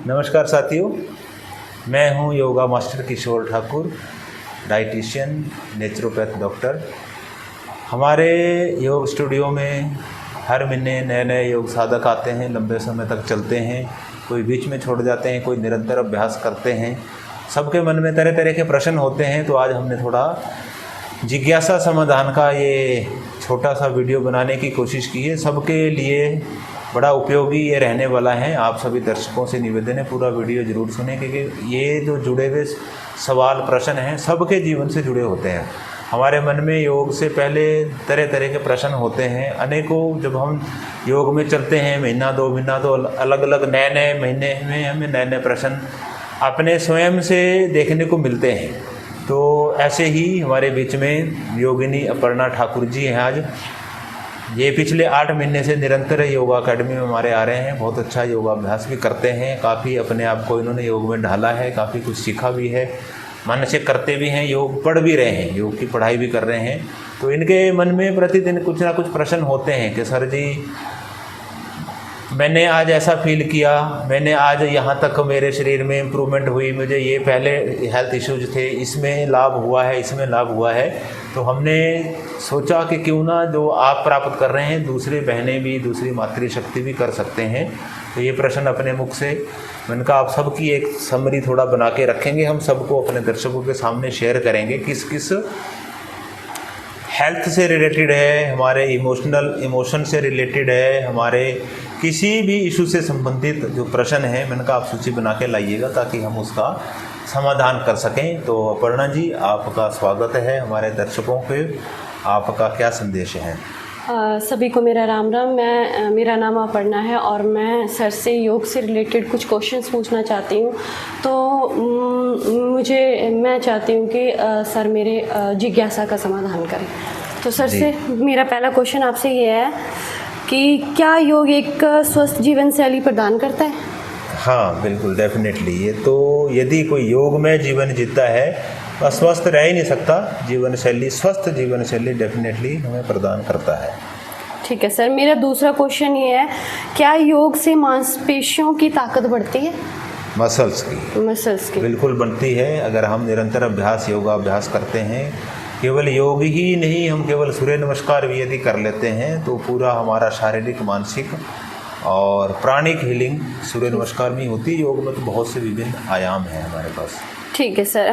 नमस्कार साथियों, मैं हूं योगा मास्टर किशोर ठाकुर, डाइटिशियन, नेचुरोपैथ डॉक्टर। हमारे योग स्टूडियो में हर महीने नए नए योग साधक आते हैं, लंबे समय तक चलते हैं। कोई बीच में छोड़ जाते हैं, कोई निरंतर अभ्यास करते हैं। सबके मन में तरह तरह के प्रश्न होते हैं। तो आज हमने थोड़ा जिज्ञासा समाधान का ये छोटा सा वीडियो बनाने की कोशिश की है। सबके लिए बड़ा उपयोगी ये रहने वाला है। आप सभी दर्शकों से निवेदन है, पूरा वीडियो ज़रूर सुनें, क्योंकि ये जो जुड़े हुए सवाल प्रश्न हैं सबके जीवन से जुड़े होते हैं। हमारे मन में योग से पहले तरह तरह के प्रश्न होते हैं अनेकों। जब हम योग में चलते हैं महीना दो महीना, तो अलग अलग नए नए महीने में हमें नए नए प्रश्न अपने स्वयं से देखने को मिलते हैं। तो ऐसे ही हमारे बीच में योगिनी अपर्णा ठाकुर जी हैं आज। ये पिछले 8 महीने से निरंतर योगा अकेडमी में हमारे आ रहे हैं। बहुत अच्छा योगाभ्यास भी करते हैं। काफ़ी अपने आप को इन्होंने योग में ढाला है, काफ़ी कुछ सीखा भी है, मन से करते भी हैं, योग पढ़ भी रहे हैं, योग की पढ़ाई भी कर रहे हैं। तो इनके मन में प्रतिदिन कुछ ना कुछ प्रश्न होते हैं कि सर जी, मैंने आज ऐसा फील किया, मैंने आज यहाँ तक मेरे शरीर में इम्प्रूवमेंट हुई, मुझे ये पहले हेल्थ इश्यूज थे, इसमें लाभ हुआ है, इसमें लाभ हुआ है। तो हमने सोचा कि क्यों ना जो आप प्राप्त कर रहे हैं दूसरे बहनें भी, दूसरी मातृशक्ति भी कर सकते हैं। तो ये प्रश्न अपने मुख से मैंने कहा आप सबकी एक समरी थोड़ा बना के रखेंगे, हम सबको अपने दर्शकों के सामने शेयर करेंगे। किस किस हेल्थ से रिलेटेड है, हमारे इमोशन से रिलेटेड है, हमारे किसी भी इशू से संबंधित जो प्रश्न है, मैंने कहा आप सूची बना के लाइएगा ताकि हम उसका समाधान कर सकें। तो अपर्णा जी, आपका स्वागत है हमारे दर्शकों पे। आपका क्या संदेश है? सभी को मेरा राम राम। मेरा नाम अपर्णा है और मैं सर से योग से रिलेटेड कुछ क्वेश्चंस पूछना चाहती हूँ। तो मैं चाहती हूँ कि सर मेरे जिज्ञासा का समाधान करें। तो सर से मेरा पहला क्वेश्चन आपसे ये है कि क्या योग एक स्वस्थ जीवन शैली प्रदान करता है? हाँ बिल्कुल, डेफिनेटली। ये तो यदि कोई योग में जीवन जीता है, अस्वस्थ रह ही नहीं सकता। जीवन शैली, स्वस्थ जीवन शैली डेफिनेटली हमें प्रदान करता है। ठीक है सर। मेरा दूसरा क्वेश्चन ये है, क्या योग से मांसपेशियों की ताकत बढ़ती है? मसल्स की बिल्कुल बनती है। अगर हम निरंतर अभ्यास, योगाभ्यास करते हैं, केवल योग ही नहीं, हम केवल सूर्य नमस्कार भी यदि कर लेते हैं तो पूरा हमारा शारीरिक, मानसिक और प्राणिक हीलिंग सूर्य नमस्कार में होती है। योग में तो बहुत से विभिन्न आयाम हैं हमारे पास। ठीक है सर।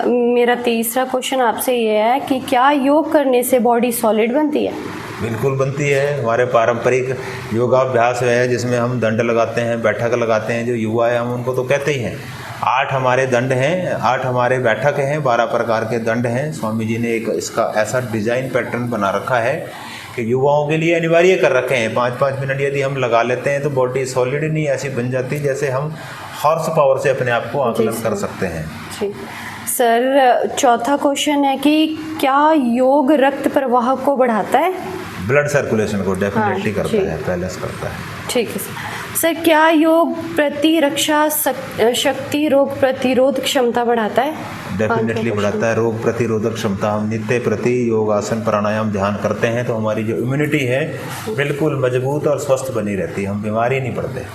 मेरा तीसरा क्वेश्चन आपसे ये है कि क्या योग करने से बॉडी सॉलिड बनती है? बिल्कुल बनती है। हमारे पारंपरिक योगाभ्यास है जिसमें हम दंड लगाते हैं, बैठक लगाते हैं। जो युवा है हम उनको तो कहते ही हैं। 8 हमारे दंड हैं, 8 हमारे बैठक हैं, 12 प्रकार के दंड हैं। स्वामी जी ने एक इसका ऐसा डिज़ाइन पैटर्न बना रखा है कि युवाओं के लिए अनिवार्य कर रखे हैं। 5-5 मिनट यदि हम लगा लेते हैं तो बॉडी सॉलिड नहीं ऐसी बन जाती जैसे हम हॉर्स पावर से अपने आप को आकलन कर सकते हैं। जी सर। चौथा क्वेश्चन है कि क्या योग रक्त प्रवाह को बढ़ाता है? ब्लड सर्कुलेशन को डेफिनेटली करता है, बैलेंस करता है। ठीक है सर। क्या योग प्रतिरक्षा शक्ति, रोग प्रतिरोध क्षमता बढ़ाता है? डेफिनेटली बढ़ाता है। रोग प्रतिरोधक क्षमता, हम नित्य प्रति योग, आसन, प्राणायाम, ध्यान करते हैं तो हमारी जो इम्यूनिटी है बिल्कुल मजबूत और स्वस्थ बनी रहती है, हम बीमारी नहीं पड़ते।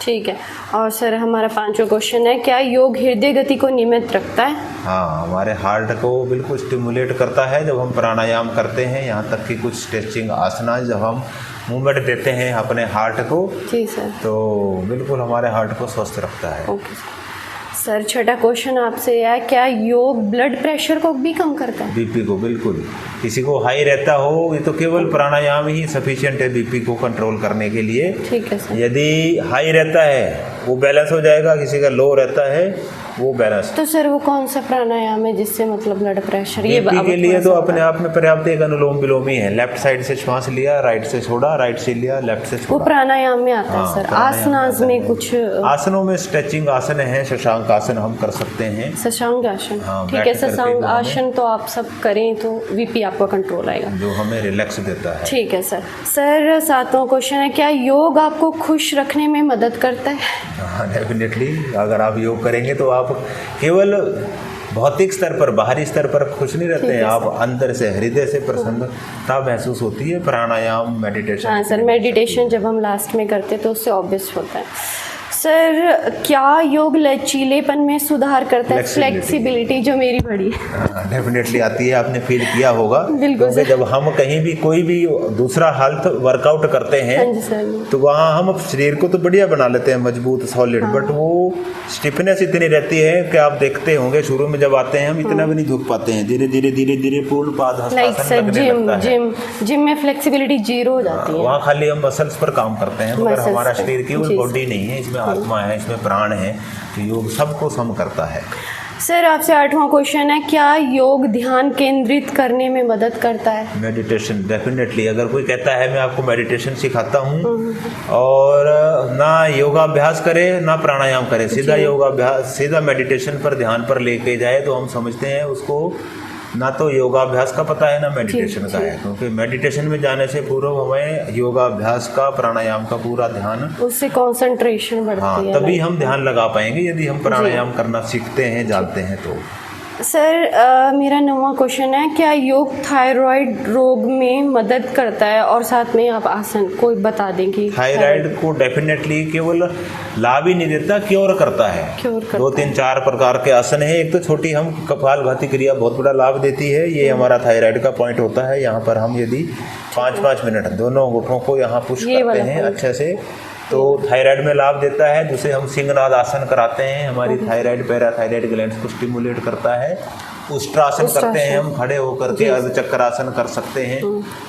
ठीक है। और सर हमारा 5वां क्वेश्चन है, क्या योग हृदय गति को नियमित रखता है? हाँ, हमारे हार्ट को बिल्कुल स्टिमुलेट करता है जब हम प्राणायाम करते हैं। यहाँ तक कि कुछ स्ट्रेचिंग आसना, जब हम मूवमेंट देते हैं अपने हार्ट को, जी सर, तो बिल्कुल हमारे हार्ट को स्वस्थ रखता है। Okay sir. छठा क्वेश्चन आपसे है, क्या योग ब्लड प्रेशर को भी कम करता है? बीपी को बिल्कुल। किसी को हाई रहता हो, ये तो केवल प्राणायाम ही सफिशिएंट है बीपी को कंट्रोल करने के लिए। ठीक है सर। यदि हाई रहता है वो बैलेंस हो जाएगा, किसी का लो रहता है वो बैलेंस। तो सर वो कौन सा प्राणायाम है जिससे मतलब ब्लड प्रेशर, ये बीपी के लिए तो अपने आप में पर्याप्त एक अनुलोम विलोम ही है। लेफ्ट साइड से श्वास लिया, राइट से छोड़ा, राइट से लिया, लेफ्ट से छोड़ा। वो प्राणायाम में आता है सर। आसनास में कुछ आसनों में स्ट्रेचिंग आसन है, शशांक आसन हम कर सकते हैं। शशांक आसन, ठीक है। शशांक आसन तो आप सब करें तो बीपी आपका कंट्रोल आएगा, जो हमें रिलैक्स देता है। ठीक है सर। सर 7वां क्वेश्चन है, क्या योग आपको खुश रखने में मदद करता है? हाँ डेफिनेटली। अगर आप योग करेंगे तो आप केवल भौतिक स्तर पर, बाहरी स्तर पर खुश नहीं रहते हैं, आप अंदर से, हृदय से प्रसन्नता महसूस होती है। प्राणायाम, मेडिटेशन। हाँ सर, मेडिटेशन जब हम लास्ट में करते हैं तो उससे ऑब्वियस होता है। सर क्या योग लचीलेपन में सुधार करता है? फ्लेक्सिबिलिटी जो मेरी बड़ी है। डेफिनेटली आती है, आपने फील किया होगा। बिल्कुल क्योंकि जब हम कहीं भी कोई भी दूसरा हेल्थ वर्कआउट करते हैं, हाँ जी सर। तो वहाँ हम शरीर को तो बढ़िया बना लेते हैं, मजबूत सॉलिड, बट वो स्टिफनेस इतनी रहती है कि आप देखते होंगे शुरू में जब आते हैं हम इतना भी नहीं झुक पाते हैं, धीरे धीरे धीरे धीरे पूर्ण पाद लाइक सर जिम में फ्लेक्सिबिलिटी जीरो हो जाती है। वहाँ खाली हम मसल्स पर काम करते हैं, मगर हमारा शरीर केवल बॉडी नहीं है, इसमें आत्मा है, इसमें प्राण है, तो योग सबको सम करता है। सर आपसे 8वां क्वेश्चन है, क्या योग ध्यान केंद्रित करने में मदद करता है? मेडिटेशन डेफिनेटली, अगर कोई कहता है मैं आपको मेडिटेशन सिखाता हूँ और ना योगाभ्यास करे ना प्राणायाम करे, सीधा योगाभ्यास सीधा मेडिटेशन पर ध्यान पर लेके जाए, तो हम समझते हैं उसको ना तो योगाभ्यास का पता है ना मेडिटेशन का है, क्योंकि मेडिटेशन में जाने से पूर्व हमें योगाभ्यास का प्राणायाम का पूरा ध्यान, उससे कंसंट्रेशन बढ़ती है। तभी हम ध्यान लगा पाएंगे यदि हम प्राणायाम करना सीखते हैं जानते हैं तो। सर मेरा 9वां क्वेश्चन है, क्या योग थायराइड रोग में मदद करता है? और साथ में आप आसन कोई बता देंगे। थायराइड को डेफिनेटली केवल लाभ ही नहीं देता, क्योर करता है। 2 3 4 प्रकार के आसन है। एक तो छोटी हम कपालभाति क्रिया बहुत बड़ा लाभ देती है, ये हमारा थायराइड का पॉइंट होता है। यहाँ पर हम यदि 5-5 मिनट दोनों घुटनों को यहाँ पुश करते हैं अच्छे से, तो थायराइड में लाभ देता है। दूसरे हम सिंहनाद आसन कराते हैं, हमारी थायराइड पैराथायराइड ग्लैंड्स को स्टिमुलेट करता है। उष्ट्रासन करते हैं हम खड़े होकर के, अर्धचक्रासन कर सकते हैं,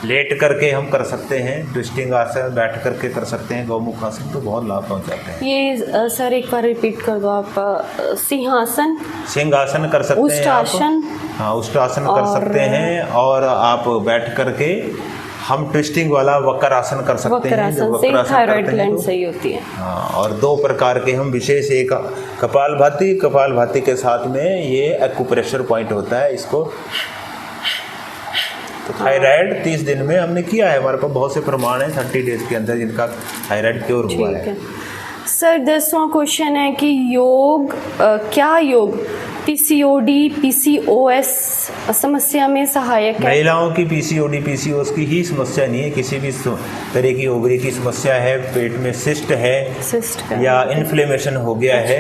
लेट करके हम कर सकते हैं, ट्विस्टिंग आसन बैठ करके कर सकते हैं, गौमुख आसन, तो बहुत लाभ पहुंचाते हैं। ये सर एक बार रिपीट कर दो आप। सिंहासन, सिंहासन कर सकते हैं उष्ट्रासन, हाँ उष्ट्रासन कर सकते हैं, और आप बैठ करके हम ट्विस्टिंग वाला वक्र आसन कर सकते हैं। जब वक्र आसन थायराइड ग्लैंड सही होती है। हाँ, और 2 प्रकार के हम विशेष, एक कपालभाति के साथ में ये एक्यूप्रेशर पॉइंट होता है, इसको तो थायराइड 30 दिन में हमने किया है, हमारे पास बहुत से प्रमाण हैं 30 डेज के अंदर जिनका थायराइड क्योर हुआ है। सर 10वां क्वेश्चन है कि योग क्या योग पीसीओडी पीसीओएस समस्या में सहायक है? महिलाओं की पीसीओडी पीसीओएस की ही समस्या नहीं है, किसी भी तरह की ओवरी की समस्या है, पेट में सिस्ट है या इन्फ्लेमेशन हो गया है,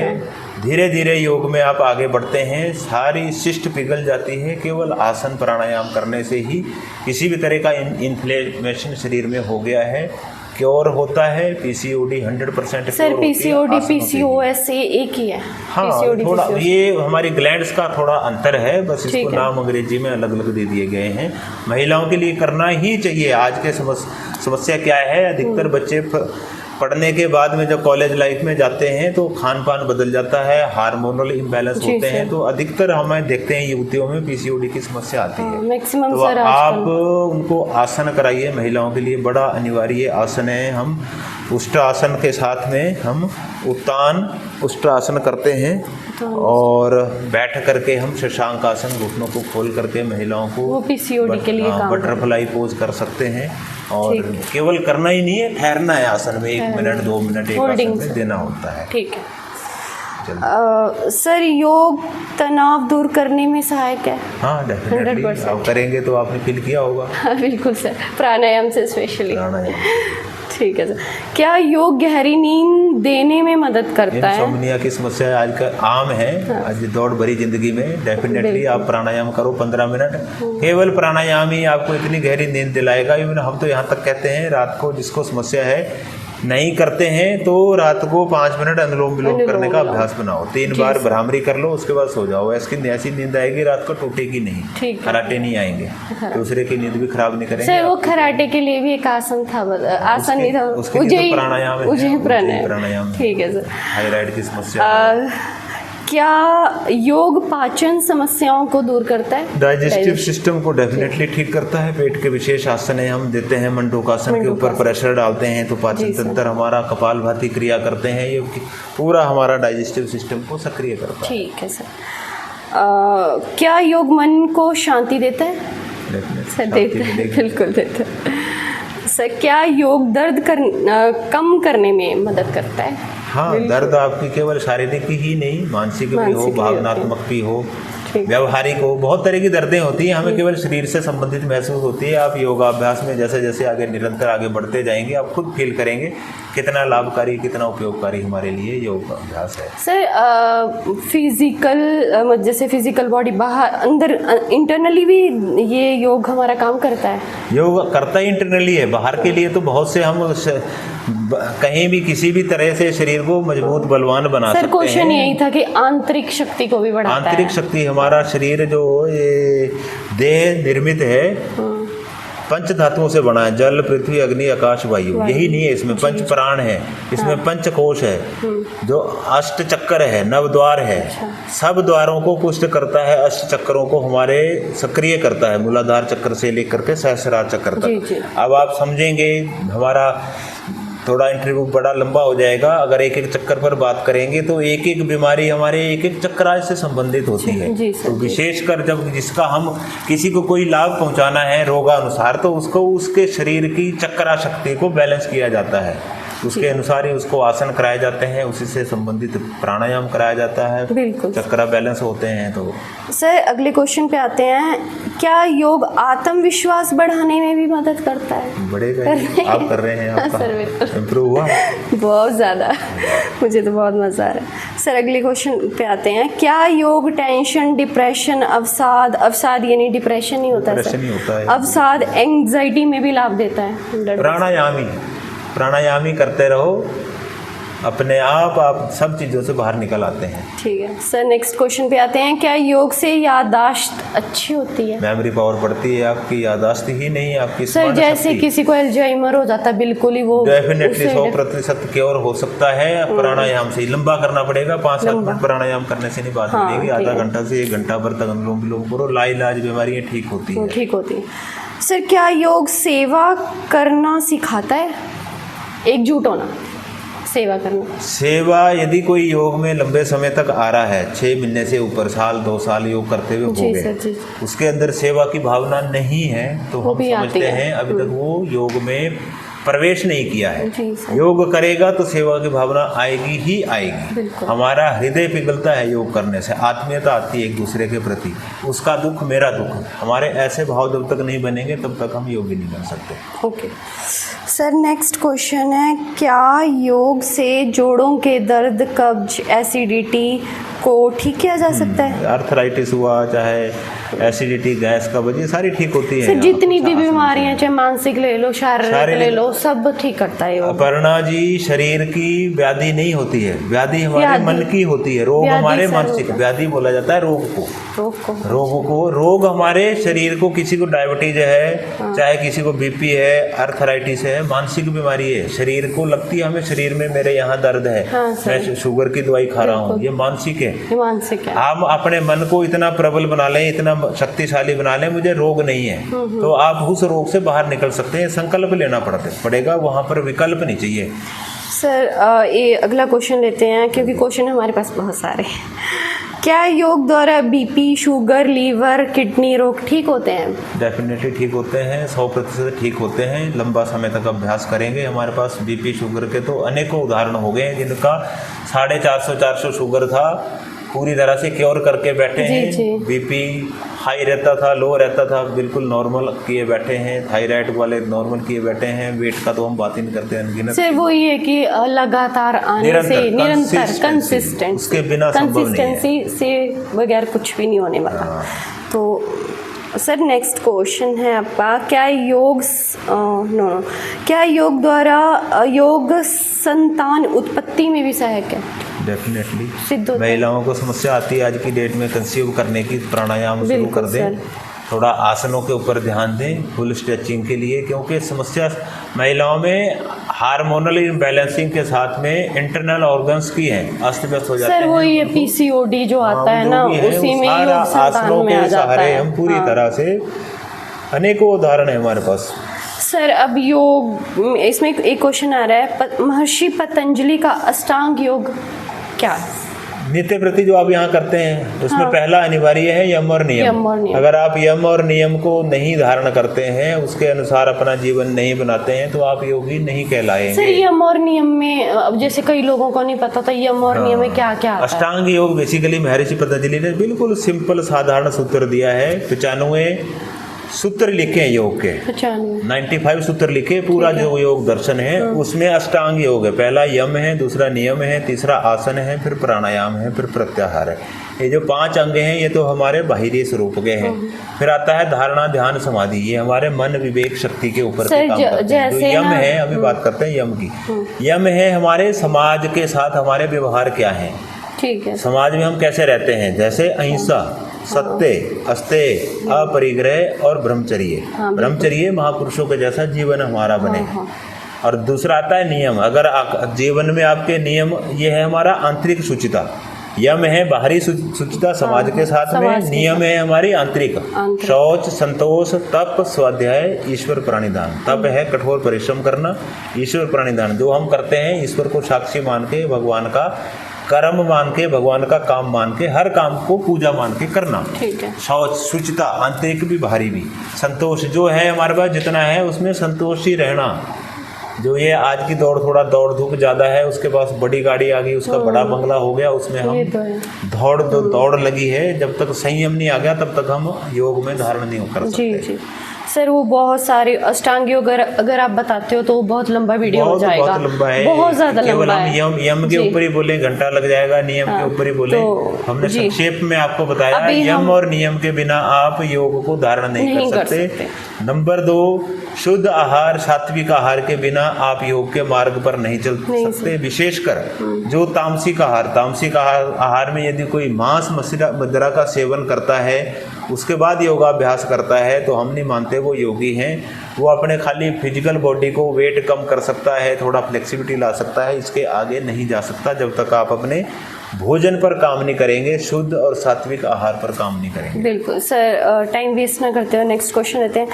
धीरे धीरे योग में आप आगे बढ़ते हैं, सारी सिस्ट पिघल जाती है। केवल आसन प्राणायाम करने से ही किसी भी तरह का इन्फ्लेमेशन शरीर में हो गया है क्योर होता है। पीसीओडी 100% सर पीसीओडी पीसीओएस से एक ही है? हाँ, थोड़ा ये हमारी ग्लैंड्स का थोड़ा अंतर है, बस इसको नाम अंग्रेजी में अलग अलग दे दिए गए हैं। महिलाओं के लिए करना ही चाहिए। आज के समस्या क्या है, अधिकतर बच्चे पढ़ने के बाद में जब कॉलेज लाइफ में जाते हैं तो खान पान बदल जाता है, हार्मोनल इम्बैलेंस होते हैं, तो अधिकतर हमें देखते हैं युवतियों में पीसीओडी की समस्या आती है। मैक्सिमम तो आप उनको आसन कराइए, महिलाओं के लिए बड़ा अनिवार्य आसन है। हम उष्ट्रासन के साथ में हम उत्तान उष्ट्रासन करते हैं और बैठ करके हम शशांक आसन घुटनों को खोल करके महिलाओं को पीसीओडी के लिए बटरफ्लाई पोज कर सकते हैं। और केवल करना ही नहीं है, ठहरना है आसन में 1 मिनट 2 मिनट एक आसन में देना होता है। ठीक है। सर योग तनाव दूर करने में सहायक है? हाँ डेफिनेटली, आप करेंगे तो आपने फील किया होगा। हाँ बिल्कुल सर, प्राणायाम से स्पेशली। ठीक है सर। क्या योग गहरी नींद देने में मदद करता है? इंसोम्निया की समस्या आज का आम है। हाँ। आज दौड़ भरी जिंदगी में डेफिनेटली आप प्राणायाम करो 15 मिनट, केवल प्राणायाम ही आपको इतनी गहरी नींद दिलाएगा। इवन हम तो यहाँ तक कहते हैं रात को जिसको समस्या है नहीं करते हैं तो रात को 5 मिनट अनुलोम विलोम करने का अभ्यास बनाओ, 3 बार भ्रामरी कर लो, उसके बाद सो जाओ। ऐसी नींद आएगी रात को, टूटेगी नहीं, खराटे नहीं आएंगे, दूसरे की नींद भी खराब नहीं करेंगे। सर वो खराटे के लिए भी एक आसन था, आसन नहीं था, उसके प्राणायाम है, प्राणायाम। ठीक है सर। थायराइड की समस्या। क्या योग पाचन समस्याओं को दूर करता है? डाइजेस्टिव सिस्टम को डेफिनेटली ठीक करता है। पेट के विशेष आसन है, हम देते हैं मंडूकासन के ऊपर प्रेशर डालते हैं तो पाचन तंत्र हमारा कपालभाति क्रिया करते हैं, ये पूरा हमारा डाइजेस्टिव सिस्टम को सक्रिय करता है। ठीक है सर। क्या योग मन को शांति देता है? सर देता है, बिल्कुल देता है। सर क्या योग दर्द कम करने में मदद करता है? हाँ, दर्द आपकी केवल शारीरिक ही नहीं, मानसिक भी हो, भावनात्मक भी हो, ठीक। व्यवहारिक हो, बहुत तरह की दर्दें होती हैं, हमें केवल शरीर से संबंधित महसूस होती है। आप योगाभ्यास में जैसे जैसे आगे निरंतर आगे बढ़ते जाएंगे आप खुद फील करेंगे कितना लाभकारी, कितना उपयोगकारी हमारे लिए योगाभ्यास है। सर फिजिकल जैसे फिजिकल बॉडी बाहर अंदर इंटरनली भी ये योग हमारा काम करता है? योग करता ही इंटरनली है, बाहर के लिए तो बहुत से हम कहीं भी किसी भी तरह से शरीर को मजबूत बलवान बना सकते हैं। सर क्वेश्चन यही था कि आंतरिक शक्ति को भी बढ़ाता है। आंतरिक शक्ति, हमारा शरीर जो ये देह निर्मित है पंच धातुओं से बना है, जल पृथ्वी अग्नि आकाश वायु, यही नहीं है, इसमें पंच प्राण है, इसमें पंच कोश है, जो अष्ट चक्र है, नव द्वार है, सब द्वारों को पुष्ट करता है, अष्ट चक्रों को हमारे सक्रिय करता है, मूलाधार चक्र से लेकर के सहस्रार चक्र तक। अब आप समझेंगे, हमारा थोड़ा इंटरव्यू बड़ा लंबा हो जाएगा, अगर एक एक चक्कर पर बात करेंगे तो एक एक बीमारी हमारे एक एक चक्रांश से संबंधित होती है। तो विशेषकर जब जिसका हम किसी को कोई लाभ पहुंचाना है रोगानुसार, तो उसको उसके शरीर की चक्रा शक्ति को बैलेंस किया जाता है, उसके अनुसार ही उसको आसन कराए जाते हैं, उसी से संबंधित प्राणायाम कराया जाता है, चक्रा बैलेंस होते हैं। तो सर अगले क्वेश्चन पे आते हैं, क्या योग आत्मविश्वास बढ़ाने में भी मदद करता है? बढ़ेगा, आप कर रहे हैं, आपका इम्प्रूव हुआ बहुत ज़्यादा, मुझे तो बहुत मज़ा आ रहा है। सर अगले क्वेश्चन पे आते हैं, क्या योग टेंशन, डिप्रेशन, अवसाद यानी डिप्रेशन नहीं होता है, अवसाद, एंग्जाइटी में भी लाभ देता है? प्राणायामी करते रहो, अपने आप सब चीज़ों से बाहर निकल आते हैं। ठीक है सर, नेक्स्ट क्वेश्चन पे आते हैं, क्या योग से याददाश्त अच्छी होती है? मेमोरी पावर बढ़ती है, आपकी याददाश्त ही नहीं आपकी सर जैसे किसी को अल्जाइमर हो जाता है बिल्कुल ही, वो डेफिनेटली 100% क्योर हो सकता है प्राणायाम से। लंबा करना पड़ेगा, 5-7 मिनट प्राणायाम करने से नहीं बात बनेगी, आधा घंटा से 1 घंटा भर तक अनुलोम विलोम करो, लाइलाज बीमारियाँ ठीक होती है। सर क्या योग सेवा करना सिखाता है? एकजुट होना, सेवा करना। सेवा यदि कोई योग में लंबे समय तक आ रहा है, 6 महीने से ऊपर, साल 2 साल योग करते हुए हो गए, उसके अंदर सेवा की भावना नहीं है, तो हम समझते हैं अभी तक वो योग में प्रवेश नहीं किया है। योग करेगा तो सेवा की भावना आएगी ही आएगी। हमारा हृदय पिघलता है योग करने से, आत्मीयता आती है एक दूसरे के प्रति, उसका दुख मेरा दुख, हमारे ऐसे भाव जब तक नहीं बनेंगे तब तक हम योग ही नहीं कर सकते। ओके सर, नेक्स्ट क्वेश्चन है, क्या योग से जोड़ों के दर्द, कब्ज, एसिडिटी को ठीक किया जा सकता है? आर्थराइटिस हुआ, चाहे एसिडिटी, गैस, कब्ज, ये सारी ठीक होती है। सर जितनी भी बीमारियां, चाहे मानसिक ले लो, शारीरिक ले लो, सब ठीक करता है योग। अपर्णा जी, शरीर की व्याधि नहीं होती है, व्याधि हमारे मन की होती है, रोग हमारे मानसिक, व्याधि बोला जाता है रोग को, रोग हमारे शरीर को, किसी को डायबिटीज है, चाहे किसी को बीपी है, आर्थराइटिस है, मानसिक बीमारी है, शरीर को लगती है हमें, शरीर में मेरे यहाँ दर्द है, मैं शुगर की दवाई खा रहा हूँ, ये मानसिक है। हम अपने मन को इतना प्रबल बना लें, इतना शक्तिशाली बना लें, मुझे रोग नहीं है, तो आप उस रोग से बाहर निकल सकते हैं। संकल्प लेना पड़ेगा, वहाँ पर विकल्प नहीं चाहिए। सर ये अगला क्वेश्चन लेते हैं, क्योंकि क्वेश्चन हमारे पास बहुत सारे हैं। क्या योग द्वारा बीपी, शुगर, लीवर, किडनी रोग ठीक होते हैं? डेफिनेटली ठीक होते हैं, 100% ठीक होते हैं। लंबा समय तक अभ्यास करेंगे, हमारे पास बीपी, शुगर के तो अनेकों उदाहरण हो गए हैं, जिनका 450 शुगर था, पूरी तरह से क्योर करके बैठे हैं। बीपी हाई रहता था, लो रहता था, बिल्कुल नॉर्मल किए बैठे हैं। थायराइड वाले नॉर्मल किए बैठे हैं। वेट का तो हम बात ही नहीं करते हैं। सर वो ये कि लगातार आने से, निरंतर, कंसिस्टेंट, उसके बिना कंसिस्टेंसी से बगैर कुछ भी नहीं होने वाला। तो सर नेक्स्ट क्वेश्चन है आपका, क्या योग द्वारा योग संतान उत्पत्ति में भी सहायक है? डेफिनेटली। महिलाओं को समस्या आती है आज की डेट में कंसीव करने की, प्राणायाम शुरू कर दें, थोड़ा आसनों के ऊपर ध्यान दें फुल स्ट्रेचिंग के लिए, क्योंकि समस्या महिलाओं में हार्मोनल इम्बैलेंसिंग के साथ में इंटरनल ऑर्गन्स की है, अस्त व्यस्त हो जाते हैं। सर वो ये PCOD जो आता है ना, उसी में योग संतान में आ जाता है। हम पूरी तरह से अनेकों उदाहरण है हमारे पास। सर अब योग, इसमें एक क्वेश्चन आ रहा है, महर्षि पतंजलि का अष्टांग योग क्या? नित्य प्रति जो आप यहाँ करते हैं उसमें हाँ। पहला अनिवार्य है यम और नियम। यम और नियम। अगर आप यम और नियम को नहीं धारण करते हैं, उसके अनुसार अपना जीवन नहीं बनाते हैं, तो आप योगी नहीं सर कहलाएंगे। यम और नियम में अब जैसे कई लोगों को नहीं पता था यम और नियम में क्या क्या आता है। अष्टांग योग बेसिकली महर्षि पतंजलि ने बिल्कुल सिंपल साधारण सूत्र दिया है। 95 सूत्र लिखे हैं योग के, 95 सूत्र लिखे, पूरा जो योग दर्शन है उसमें अष्टांग योग है। पहला यम है, दूसरा नियम है, तीसरा आसन है, फिर प्राणायाम है, फिर प्रत्याहार है। ये जो 5 अंग हैं ये तो हमारे बाहिरी स्वरूप के हैं। फिर आता है धारणा, ध्यान, समाधि, ये हमारे मन, विवेक, शक्ति के ऊपर के काम करते हैं। जो यम है, अभी बात करते हैं यम की। यम है हमारे समाज के साथ हमारे व्यवहार क्या है, ठीक है। समाज में हम कैसे रहते हैं, जैसे अहिंसा, सत्य, अस्तेय, अपरिग्रह और ब्रह्मचर्य। ब्रह्मचर्य महापुरुषों के जैसा जीवन हमारा बने। और दूसरा आता है नियम। अगर जीवन में आपके नियम, ये है हमारा आंतरिक शुचिता। यम है बाहरी शुचिता समाज के साथ में, नियम है हमारी आंतरिक, शौच, संतोष, तप, स्वाध्याय, ईश्वर प्राणिदान। तप है कठोर परिश्रम करना, ईश्वर प्राणिदान जो हम करते हैं ईश्वर को साक्षी मान के, भगवान का कर्म मान के, भगवान का काम मान के, हर काम को पूजा मान के करना। ठीक है। शौच, शुचिता, आंतरिक भी बाहरी भी। संतोष जो है हमारे पास जितना है उसमें संतोषी रहना। जो ये आज की दौड़, थोड़ा दौड़ धूप ज़्यादा है, उसके पास बड़ी गाड़ी आ गई, उसका बड़ा बंगला हो गया, उसमें हम दौड़ लगी है, जब तक संयम नहीं आ गया तब तक हम योग में धारण नहीं कर सकते। जी जी सर, वो बहुत सारे अष्टांग योग अगर आप बताते हो तो बहुत लंबा वीडियो हो जाएगा। बहुत लंबा है, बहुत ज्यादा लंबा है। यम के ऊपर ही बोले घंटा लग जाएगा, नियम के ऊपर ही बोले तो हमने संक्षेप में आपको बताया। यम और नियम के बिना आप योग को धारण नहीं कर सकते। नंबर 2, शुद्ध आहार, सात्विक आहार के बिना आप योग के मार्ग पर नहीं चल सकते। विशेषकर जो तामसिक आहार में यदि कोई मांस मदिरा का सेवन करता है, उसके बाद योगाभ्यास करता है, तो हम नहीं मानते वो योगी हैं। वो अपने खाली फिजिकल बॉडी को वेट कम कर सकता है, थोड़ा फ्लेक्सिबिलिटी ला सकता है, इसके आगे नहीं जा सकता जब तक आप अपने भोजन पर काम नहीं करेंगे, शुद्ध और सात्विक आहार पर काम नहीं करेंगे। बिल्कुल सर, टाइम वेस्ट ना करते हुए नेक्स्ट क्वेश्चन लेते हैं।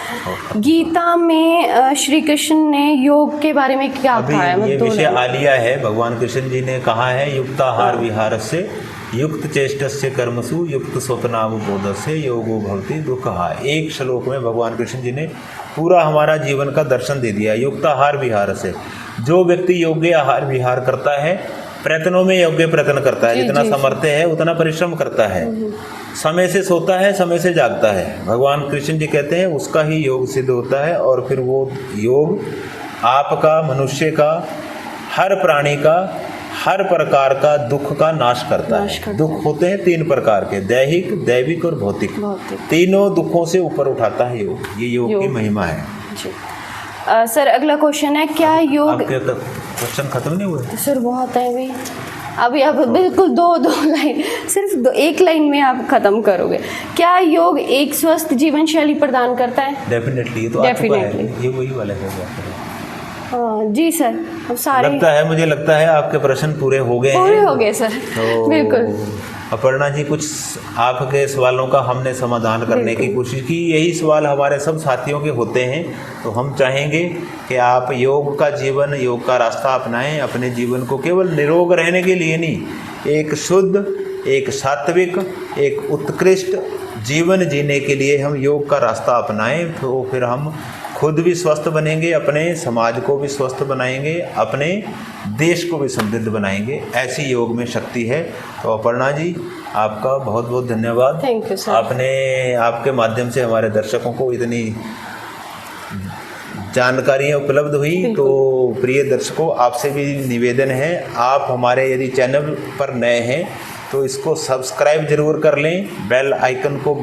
गीता में श्री कृष्ण ने योग के बारे में क्या कहा है? ये विषय आलिया है। भगवान कृष्ण जी ने कहा है, युक्ताहार विहारस्य युक्त चेष्टस्य कर्मसु युक्त स्वप्नावबोधस्य योगो भवति दुःखः। एक श्लोक में भगवान कृष्ण जी ने पूरा हमारा जीवन का दर्शन दे दिया। युक्ताहार विहार से, जो व्यक्ति योग्य आहार विहार करता है, प्रयत्नों में योग्य प्रयत्न करता है, जितना सामर्थ्य है उतना परिश्रम करता है, समय से सोता है, समय से जागता है, भगवान कृष्ण जी कहते हैं उसका ही योग सिद्ध होता है। और फिर वो योग आपका, मनुष्य का, हर प्राणी का, हर प्रकार का दुख का नाश करता है। दुख होते हैं 3 प्रकार के, दैहिक, दैविक और भौतिक। तीनों दुखों से ऊपर उठाता है योग। ये योग की महिमा है जी। सर अगला क्वेश्चन है, क्या योग, आपके क्वेश्चन खत्म नहीं हुए? सर बहुत है भाई, अभी आप बिल्कुल दो लाइन, सिर्फ एक लाइन में आप खत्म करोगे। क्या योग एक स्वस्थ जीवन शैली प्रदान करता है? डेफिनेटली, ये तो डेफिनेटली ये वही वाला है। जी सर, अब सारे मुझे लगता है आपके प्रश्न पूरे हो गए सर। तो बिल्कुल अपर्णा जी, कुछ आपके सवालों का हमने समाधान करने की कोशिश की। यही सवाल हमारे सब साथियों के होते हैं, तो हम चाहेंगे कि आप योग का जीवन, योग का रास्ता अपनाएं। अपने जीवन को केवल निरोग रहने के लिए नहीं, एक शुद्ध, एक सात्विक, एक उत्कृष्ट जीवन जीने के लिए हम योग का रास्ता अपनाएं। तो फिर हम खुद भी स्वस्थ बनेंगे, अपने समाज को भी स्वस्थ बनाएंगे, अपने देश को भी समृद्ध बनाएंगे। ऐसी योग में शक्ति है। तो अपर्णा जी, आपका बहुत बहुत धन्यवाद। Thank you sir. आपके माध्यम से हमारे दर्शकों को इतनी जानकारियाँ उपलब्ध हुई। तो प्रिय दर्शकों, आपसे भी निवेदन है, आप हमारे यदि चैनल पर नए हैं तो इसको सब्सक्राइब जरूर कर लें, बेल आइकन को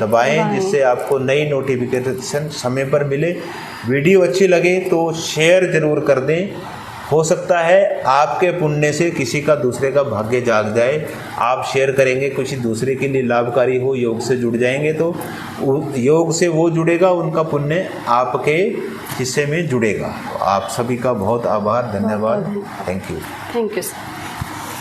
दबाएं, जिससे आपको नई नोटिफिकेशन समय पर मिले। वीडियो अच्छी लगे तो शेयर जरूर कर दें। हो सकता है आपके पुण्य से किसी का, दूसरे का भाग्य जाग जाए। आप शेयर करेंगे, किसी दूसरे के लिए लाभकारी हो, योग से जुड़ जाएंगे, तो योग से वो जुड़ेगा, उनका पुण्य आपके हिस्से में जुड़ेगा। तो आप सभी का बहुत आभार, धन्यवाद। Thank you. Thank you sir.